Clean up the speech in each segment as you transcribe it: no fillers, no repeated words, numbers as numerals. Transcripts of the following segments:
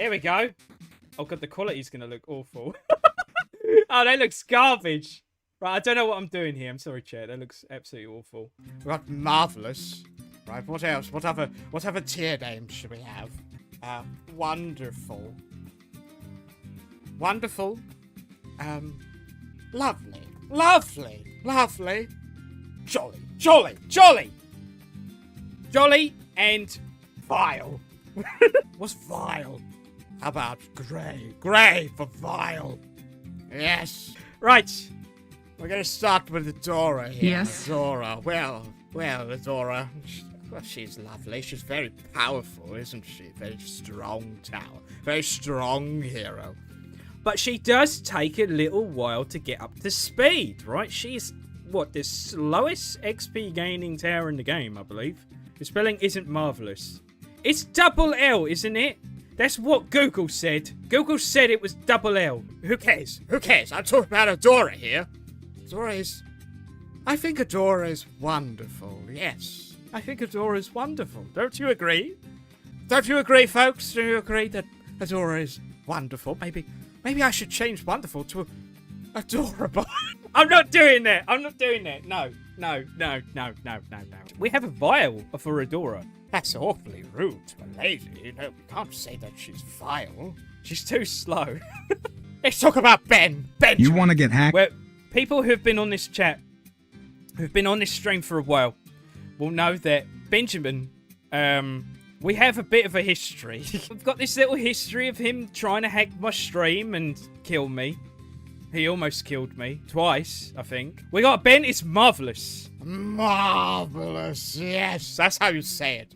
Here we go. Oh god, the quality's gonna look awful. Oh, that looks garbage. Right, I don't know what I'm doing here. I'm sorry, chat. That looks absolutely awful. We've got marvelous. Right, what else? What other tier names should we have? Wonderful. Wonderful. Lovely. Lovely. Lovely. Jolly. Jolly. Jolly. Jolly and Vile. What's vile? How about grey? Grey for vile. Yes. right. We're gonna start with Adora here. Yes. Adora. Well, Adora. Well, she's lovely. She's very powerful, isn't she? Very strong tower. Very strong hero. But she does take a little while to get up to speed, right? She's, what, the slowest XP gaining tower in the game, I believe. The spelling isn't marvelous. It's double L, isn't it? That's what Google said. Google said it was double L. Who cares? Who cares? I'm talking about Adora here. Adora is... I think Adora is wonderful, yes. I think Adora is wonderful. Don't you agree? Don't you agree, folks? Do you agree that Adora is wonderful? Maybe I should change wonderful to adorable. I'm not doing that. I'm not doing that. No. We have a vial for Adora. That's awfully rude to a lady. You know, we can't say that she's vile. She's too slow. Let's talk about Ben. You want to get hacked? Well, people who've been on this chat, who've been on this stream for a while, will know that Benjamin, we have a bit of a history. We've got this little history of him trying to hack my stream and kill me. He almost killed me. Twice, I think. We got Ben. It's marvelous. Marvelous. Yes, that's how you say it.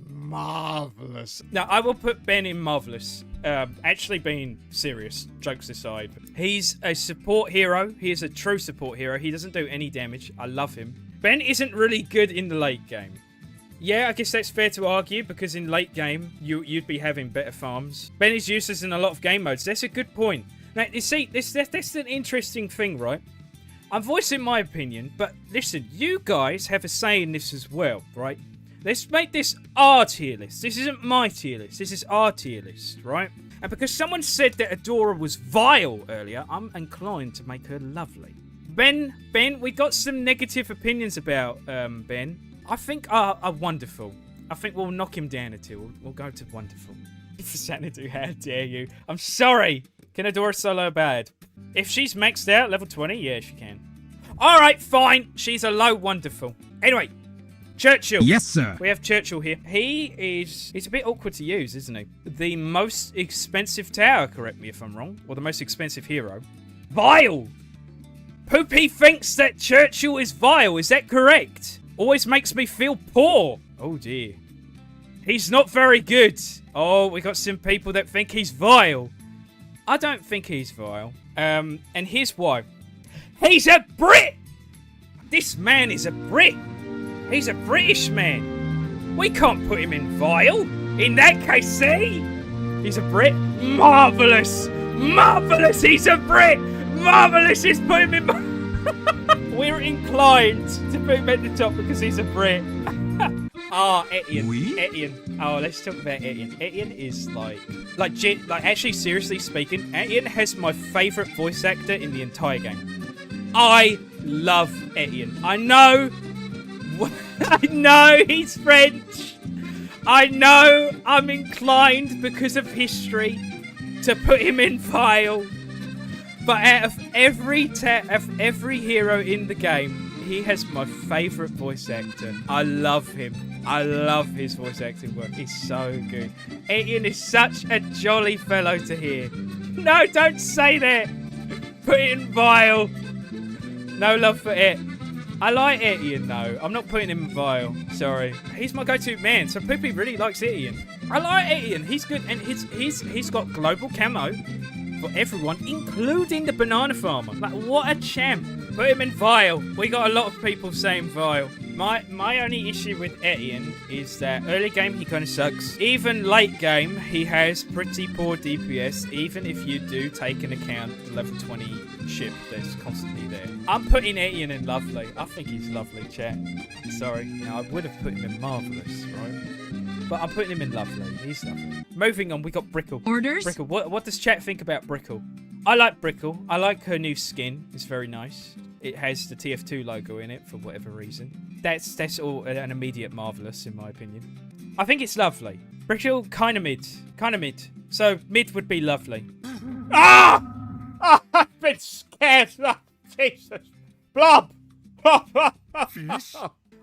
Marvelous. Now, I will put Ben in marvelous. Actually being serious, jokes aside. He's a support hero. He is a true support hero. He doesn't do any damage. I love him. Ben isn't really good in the late game. Yeah, I guess that's fair to argue, because in late game, you'd be having better farms. Ben is useless in a lot of game modes. That's a good point. Now, you see, that's an interesting thing, right? I'm voicing my opinion, but listen, you guys have a say in this as well, right? Let's make this our tier list. This isn't my tier list. This is our tier list, right? And because someone said that Adora was vile earlier, I'm inclined to make her lovely. Ben, we got some negative opinions about Ben. I think are wonderful. I think we'll knock him down a two. We'll go to wonderful. Xanadu, how dare you? I'm sorry. Can Adora solo bad? If she's maxed out, level 20, yeah, she can. Alright, fine. She's a low wonderful. Anyway, Churchill. Yes, sir. We have Churchill here. He's a bit awkward to use, isn't he? The most expensive tower, correct me if I'm wrong. Or the most expensive hero. Vile! Poopy thinks that Churchill is vile, is that correct? Always makes me feel poor. Oh dear. He's not very good. Oh, we got some people that think he's vile. I don't think he's vile. And here's why. He's a Brit! This man is a Brit. He's a British man. We can't put him in vile. In that case, see? He's a Brit. Marvellous. Marvellous, he's a Brit. Marvellous is put him in... We're inclined to put him at the top because he's a Brit. Etienne. Oui? Etienne. Oh, let's talk about Etienne. Etienne is like actually, seriously speaking, Etienne has my favourite voice actor in the entire game. I love Etienne. I know he's French. I know I'm inclined because of history to put him in vile. But out of every hero in the game, he has my favourite voice actor. I love him. I love his voice acting work. He's so good. Etienne is such a jolly fellow to hear. No, don't say that. Put it in vile. No love for it. I like Etienne though. I'm not putting him in vile. Sorry. He's my go-to man. So Poopy really likes Etienne. I like Etienne. He's good, and he's got global camo for everyone, including the banana farmer. Like, what a champ. Put him in vile. We got a lot of people saying vile. My only issue with Etienne is that early game he kind of sucks. Even late game he has pretty poor DPS, even if you do take into account the level 20 ship that's constantly there. I'm putting Etienne in lovely. I think he's lovely, chat. Sorry. Now, I would have put him in marvellous, right? But I'm putting him in lovely. He's lovely. Moving on, we got Brickle. Orders? Brickle. What does chat think about Brickle? I like Brickle. I like her new skin. It's very nice. It has the TF2 logo in it for whatever reason. That's all an immediate marvellous, in my opinion. I think it's lovely. Brickle, kind of mid. Kind of mid. So, mid would be lovely. Ah! Oh, I've been scared. Oh, Jesus. Blob.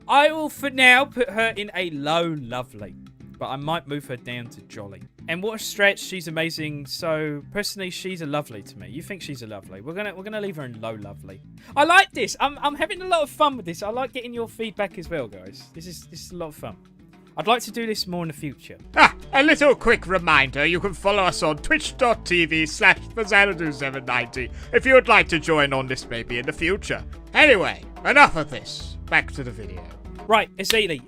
I will, for now, put her in a low lovely. But I might move her down to jolly. And what a stretch, she's amazing. So, personally, she's a lovely to me. You think she's a lovely. We're gonna leave her in low lovely. I like this. I'm having a lot of fun with this. I like getting your feedback as well, guys. This is a lot of fun. I'd like to do this more in the future. A little quick reminder, you can follow us on twitch.tv/Fazanadu790 if you would like to join on this maybe in the future. Anyway, enough of this. Back to the video. Right, Azili.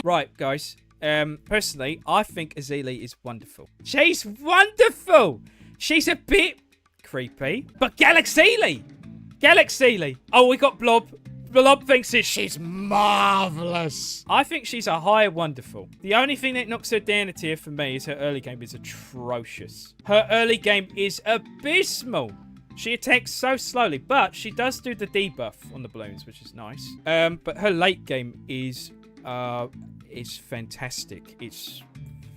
Right, guys. Personally, I think Azili is wonderful. She's wonderful! She's a bit creepy. But Galaxili! Oh, we got Blob. Blob thinks she's marvellous. I think she's a high wonderful. The only thing that knocks her down a tier for me is her early game is atrocious. Her early game is abysmal. She attacks so slowly, but she does do the debuff on the Bloons, which is nice. But her late game is fantastic. It's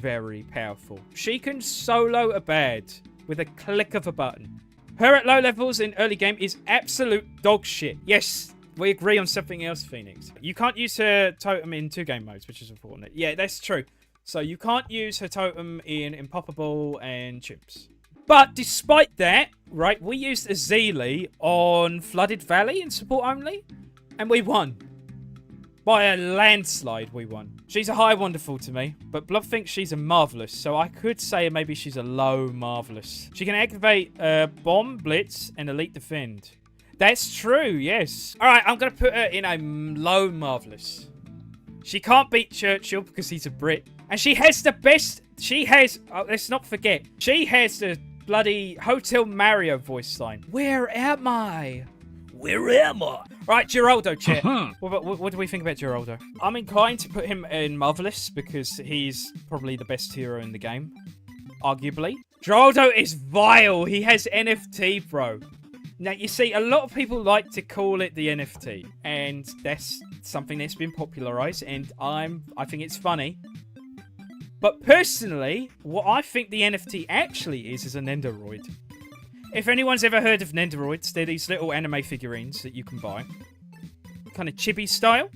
very powerful. She can solo a bad with a click of a button. Her at low levels in early game is absolute dog shit. Yes. We agree on something else, Phoenix. You can't use her totem in 2 game modes, which is important. Yeah, that's true. So you can't use her totem in Impoppable and Chimps. But despite that, right, we used Azili on Flooded Valley in support only, and we won. By a landslide, we won. She's a high wonderful to me, but Blob thinks she's a marvellous, so I could say maybe she's a low marvellous. She can activate Bomb, Blitz, and Elite Defend. That's true, yes. All right, I'm going to put her in a low marvellous. She can't beat Churchill because he's a Brit. And she has the best... She has... Oh, let's not forget. She has the bloody Hotel Mario voice line. Where am I? Where am I? Right, Geraldo, chat. What do we think about Geraldo? I'm inclined to put him in marvellous because he's probably the best hero in the game. Arguably. Geraldo is vile. He has NFT, bro. Now, you see, a lot of people like to call it the NFT, and that's something that's been popularized, and I think it's funny. But personally, what I think the NFT actually is a Nendoroid. If anyone's ever heard of Nendoroids, they're these little anime figurines that you can buy. Kind of chibi style.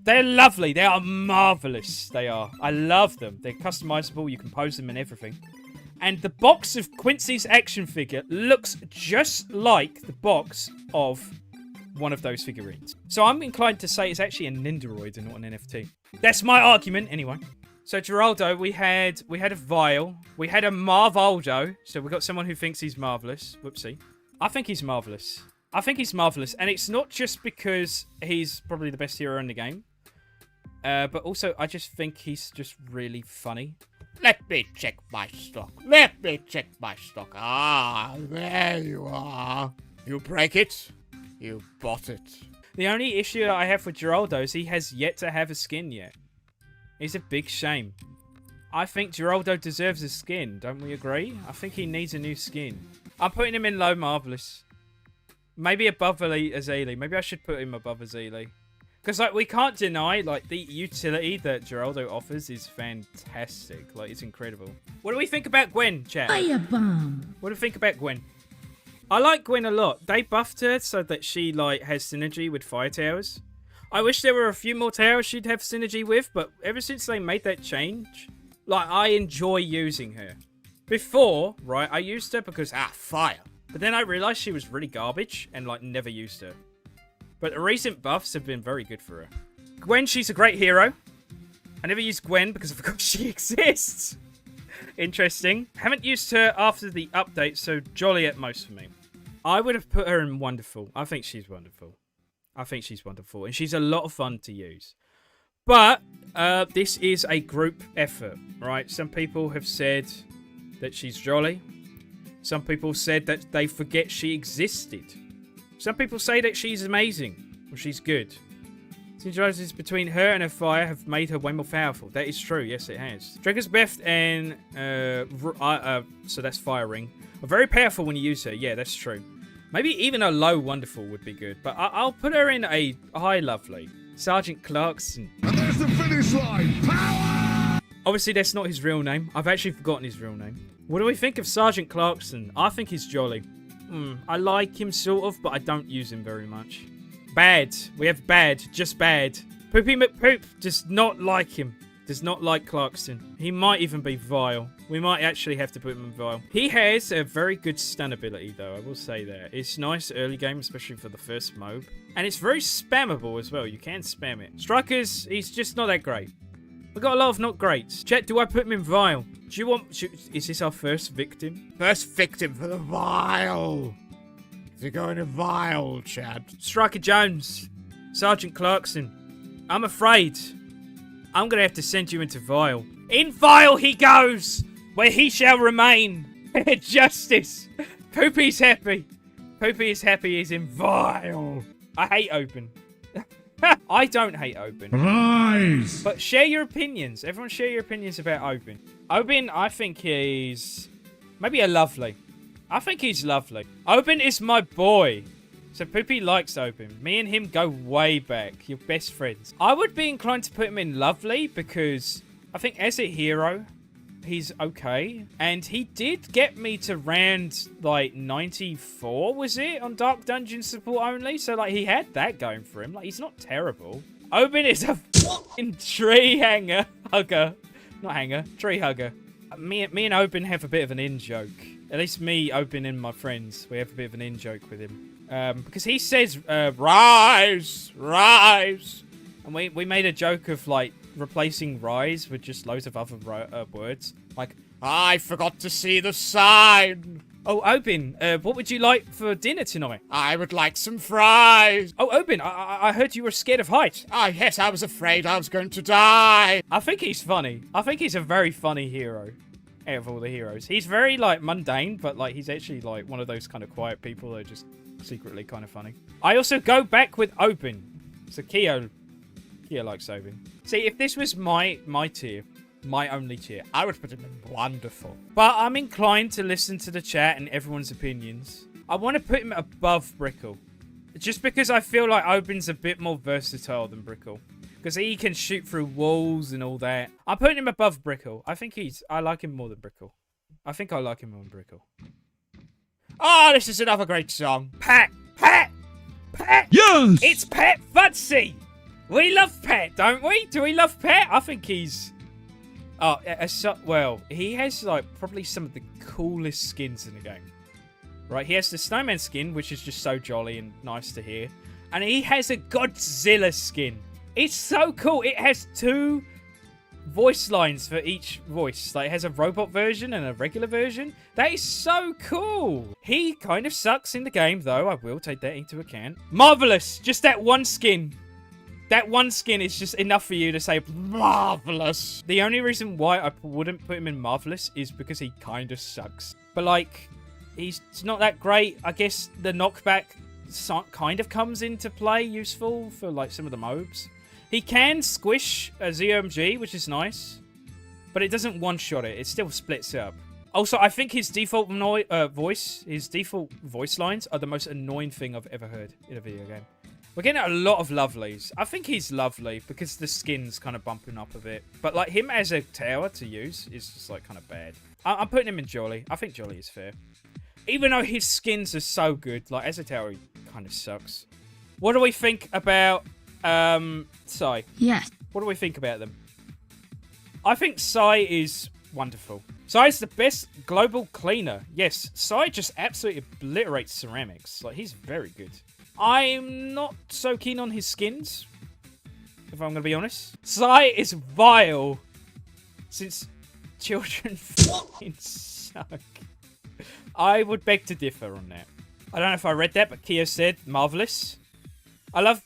They're lovely. They are marvelous. They are. I love them. They're customizable. You can pose them and everything. And the box of Quincy's action figure looks just like the box of one of those figurines. So I'm inclined to say it's actually a Nendoroid and not an NFT. That's my argument, anyway. So Geraldo, we had a Vile, we had a Marvaldo. So we got someone who thinks he's marvellous. Whoopsie. I think he's marvellous. And it's not just because he's probably the best hero in the game. But also, I just think he's just really funny. Let me check my stock. Ah, there you are. You break it, you bought it. The only issue that I have with Geraldo is he has yet to have a skin yet. It's a big shame. I think Geraldo deserves a skin, don't we agree? I think he needs a new skin. I'm putting him in low marvellous. Maybe above Azili. Maybe I should put him above Azili. Because, like, we can't deny, like, the utility that Geraldo offers is fantastic. Like, it's incredible. What do we think about Gwen, chat? Firebomb. What do we think about Gwen? I like Gwen a lot. They buffed her so that she, like, has synergy with fire towers. I wish there were a few more towers she'd have synergy with, but ever since they made that change, like, I enjoy using her. Before, right, I used her because, fire. But then I realized she was really garbage and, like, never used her. But the recent buffs have been very good for her. Gwen, she's a great hero. I never used Gwen because I forgot she exists. Interesting. Haven't used her after the update, so jolly at most for me. I would have put her in wonderful. I think she's wonderful. And she's a lot of fun to use. But this is a group effort, right? Some people have said that she's jolly. Some people said that they forget she existed. Some people say that she's amazing, or she's good. Synergizes between her and her fire have made her way more powerful. That is true. Yes, it has. Dragon's Breath and so that's Fire Ring are very powerful when you use her. Yeah, that's true. Maybe even a low Wonderful would be good, but I'll put her in a high Lovely. Sergeant Clarkson. And there's the finish line. Power! Obviously, that's not his real name. I've actually forgotten his real name. What do we think of Sergeant Clarkson? I think he's jolly. I like him sort of, but I don't use him very much. Bad. We have bad. Just bad. Poopy McPoop does not like him. Does not like Clarkson. He might even be vile. We might actually have to put him in vile. He has a very good stun ability, though. I will say that. It's nice early game, especially for the first mob. And it's very spammable as well. You can spam it. Strikers, he's just not that great. We've got a lot of not greats. Chat, do I put him in vile? Do you want... Is this our first victim? First victim for the vile. Is it going to vile, Chad? Striker Jones. Sergeant Clarkson. I'm afraid I'm going to have to send you into vile. In vile he goes, where he shall remain. Justice. Poopy's happy. Poopy is happy he's in vile. I hate open. I don't hate open. Rise! But share your opinions. Everyone share your opinions about Open. Open, I think he's maybe a Lovely. I think he's lovely. Open is my boy. So Poopy likes Open. Me and him go way back. You're best friends. I would be inclined to put him in Lovely because I think as a hero, he's okay. And he did get me to round like 94, was it? On Dark Dungeon support only. So like he had that going for him. Like he's not terrible. Open is a fucking tree hanger. Hugger. Not hanger. Tree hugger. Me and Open have a bit of an in-joke. At least me, Open, and my friends. We have a bit of an in-joke with him. Because he says, rise, rise. And we made a joke of, like, replacing rise with just loads of other words. Like, I forgot to see the sign. Oh, Open, what would you like for dinner tonight? I would like some fries. Oh, Open, I heard you were scared of heights. Ah, yes, I was afraid I was going to die. I think he's funny. I think he's a very funny hero out of all the heroes. He's very, like, mundane, but, like, he's actually, like, one of those kind of quiet people that are just secretly kind of funny. I also go back with Open. So Kia likes Open. See, if this was my tier, my only tier, I would put him in Wonderful. But I'm inclined to listen to the chat and everyone's opinions. I want to put him above Brickle. Just because I feel like Open's a bit more versatile than Brickle. Because he can shoot through walls and all that. I'm putting him above Brickle. I like him more than Brickle. I think I like him more than Brickle. Oh, this is another great song. Pat! Yes! It's Pat Futsy! We love Pat, don't we? Do we love Pat? I think he's... Oh, well, he has, like, probably some of the coolest skins in the game. Right, he has the Snowman skin, which is just so jolly and nice to hear. And he has a Godzilla skin. It's so cool. It has 2 voice lines for each voice. Like, it has a robot version and a regular version. That is so cool. He kind of sucks in the game, though. I will take that into account. Marvelous. Just that one skin. That one skin is just enough for you to say marvelous. The only reason why I wouldn't put him in marvelous is because he kind of sucks. But, like, he's not that great. I guess the knockback kind of comes into play useful for, like, some of the mobs. He can squish a ZOMG, which is nice. But it doesn't one-shot it. It still splits up. Also, I think his default his default voice lines are the most annoying thing I've ever heard in a video game. We're getting a lot of lovelies. I think he's lovely because the skin's kind of bumping up a bit. But, like, him as a tower to use is just, like, kind of bad. I'm putting him in Jolly. I think Jolly is fair. Even though his skins are so good, like, as a tower, he kind of sucks. What do we think about... Sai. Yes. What do we think about them? I think Sai is wonderful. Sai's the best global cleaner. Yes, Sai just absolutely obliterates ceramics. Like, he's very good. I'm not so keen on his skins, if I'm going to be honest. Sai is vile, since children fucking suck. I would beg to differ on that. I don't know if I read that, but Kia said, marvelous. I love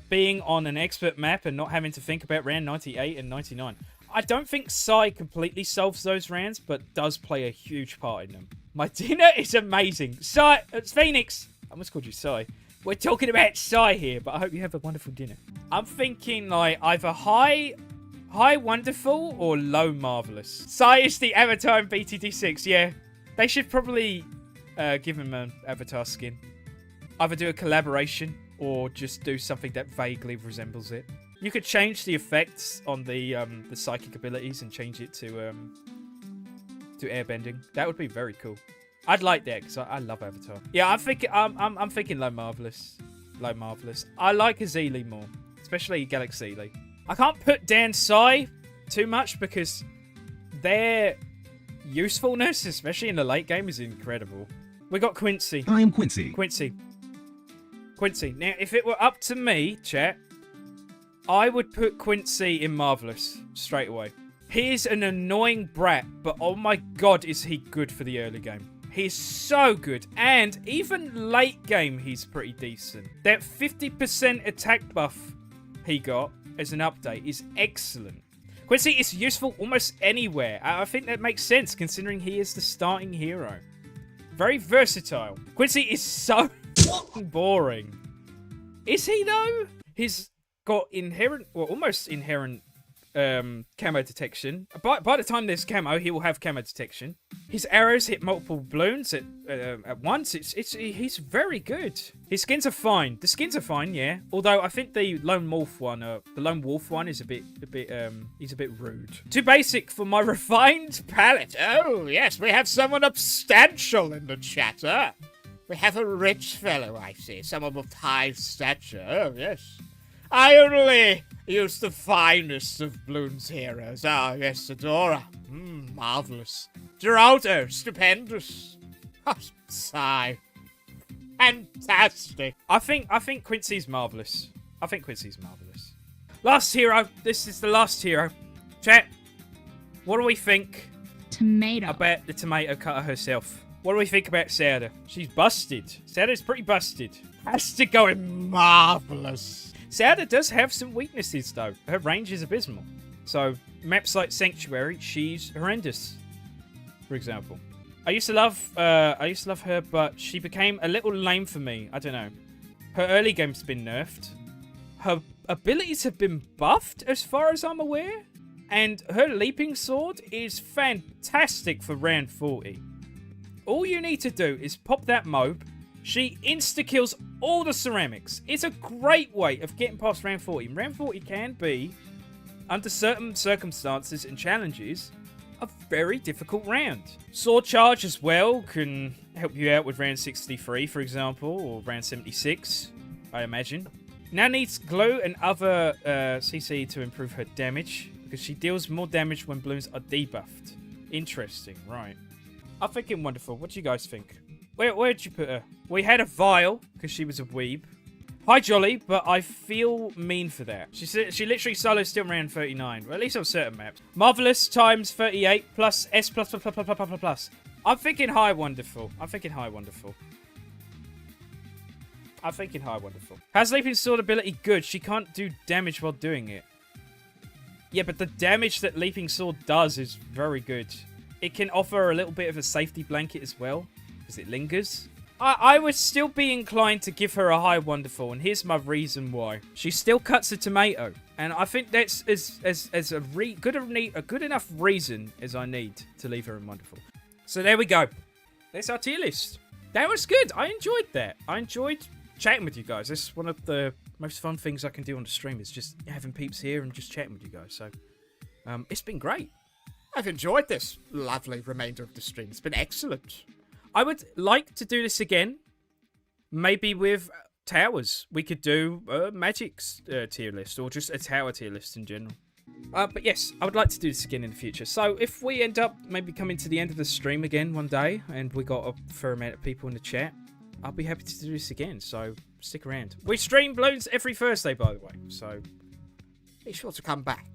being on an expert map and not having to think about round 98 and 99. I don't think Sai completely solves those rounds, but does play a huge part in them. My dinner is amazing. Sai, it's Phoenix. I almost called you Sai. We're talking about Psy here, but I hope you have a wonderful dinner. I'm thinking like either high wonderful or low marvelous. Psy is the avatar in BTD6. Yeah, they should probably give him an avatar skin. Either do a collaboration or just do something that vaguely resembles it. You could change the effects on the psychic abilities and change it to airbending. That would be very cool. I'd like that because I love Avatar. Yeah, I'm thinking low marvelous. Low marvelous. I like Azili more, especially Galaxy. I can't put down Psy too much because their usefulness, especially in the late game, is incredible. We got Quincy. I am Quincy. Quincy. Now, if it were up to me, chat, I would put Quincy in marvelous straight away. He is an annoying brat, but oh my god, is he good for the early game. He's so good, and even late game, he's pretty decent. That 50% attack buff he got as an update is excellent. Quincy is useful almost anywhere. I think that makes sense, considering he is the starting hero. Very versatile. Quincy is so boring. Is he, though? He's got inherent, well, almost inherent camo detection. By the time there's camo, he will have camo detection. His arrows hit multiple balloons at once. He's very good. His skins are fine. The skins are fine, yeah. Although I think the lone wolf one is a bit he's a bit rude. Too basic for my refined palate. Oh, yes, we have someone substantial in the chat. We have a rich fellow, I see. Someone of high stature. Oh, yes. I only use the finest of Bloons heroes. Ah, yes, Adora. Marvelous. Geraldo, stupendous. Oh, Psy. Fantastic. I think Quincy's marvelous. Last hero. This is the last hero. Chat. What do we think Tomato. about the tomato cutter herself? What do we think about Sarda? She's busted. Sarda's pretty busted. Has to go in marvelous. Sarda does have some weaknesses, though. Her range is abysmal. So, maps like Sanctuary, she's horrendous. For example. I used to love her, but she became a little lame for me. I don't know. Her early game's been nerfed. Her abilities have been buffed, as far as I'm aware. And her leaping sword is fantastic for round 40. All you need to do is pop that mob. She insta-kills all the ceramics. It's a great way of getting past round 40. Round 40 can be, under certain circumstances and challenges, a very difficult round. Sword charge as well can help you out with round 63, for example, or round 76, I imagine. Now needs glue and other CC to improve her damage, because she deals more damage when Bloons are debuffed. Interesting, right. I'm thinking wonderful. What do you guys think? Where'd you put her? We had a vial, because she was a weeb. Hi, Jolly, but I feel mean for that. She literally solo still round 39. Well, at least on certain maps. Marvelous times 38 plus S plus plus plus plus plus plus plus. I'm thinking high wonderful. Has Leaping Sword ability good? She can't do damage while doing it. Yeah, but the damage that Leaping Sword does is very good. It can offer a little bit of a safety blanket as well, because it lingers. I would still be inclined to give her a high wonderful, and here's my reason why. She still cuts a tomato, and I think that's a good enough reason as I need to leave her in wonderful. So there we go. That's our tier list. That was good. I enjoyed that. I enjoyed chatting with you guys. That's one of the most fun things I can do on the stream, is just having peeps here and just chatting with you guys. So it's been great. I've enjoyed this lovely remainder of the stream. It's been excellent. I would like to do this again. Maybe with towers. We could do Magic's tier list, or just a tower tier list in general. But yes, I would like to do this again in the future. So if we end up maybe coming to the end of the stream again one day, and we got a fair amount of people in the chat, I'll be happy to do this again. So stick around. We stream Bloons every Thursday, by the way. So be sure to come back.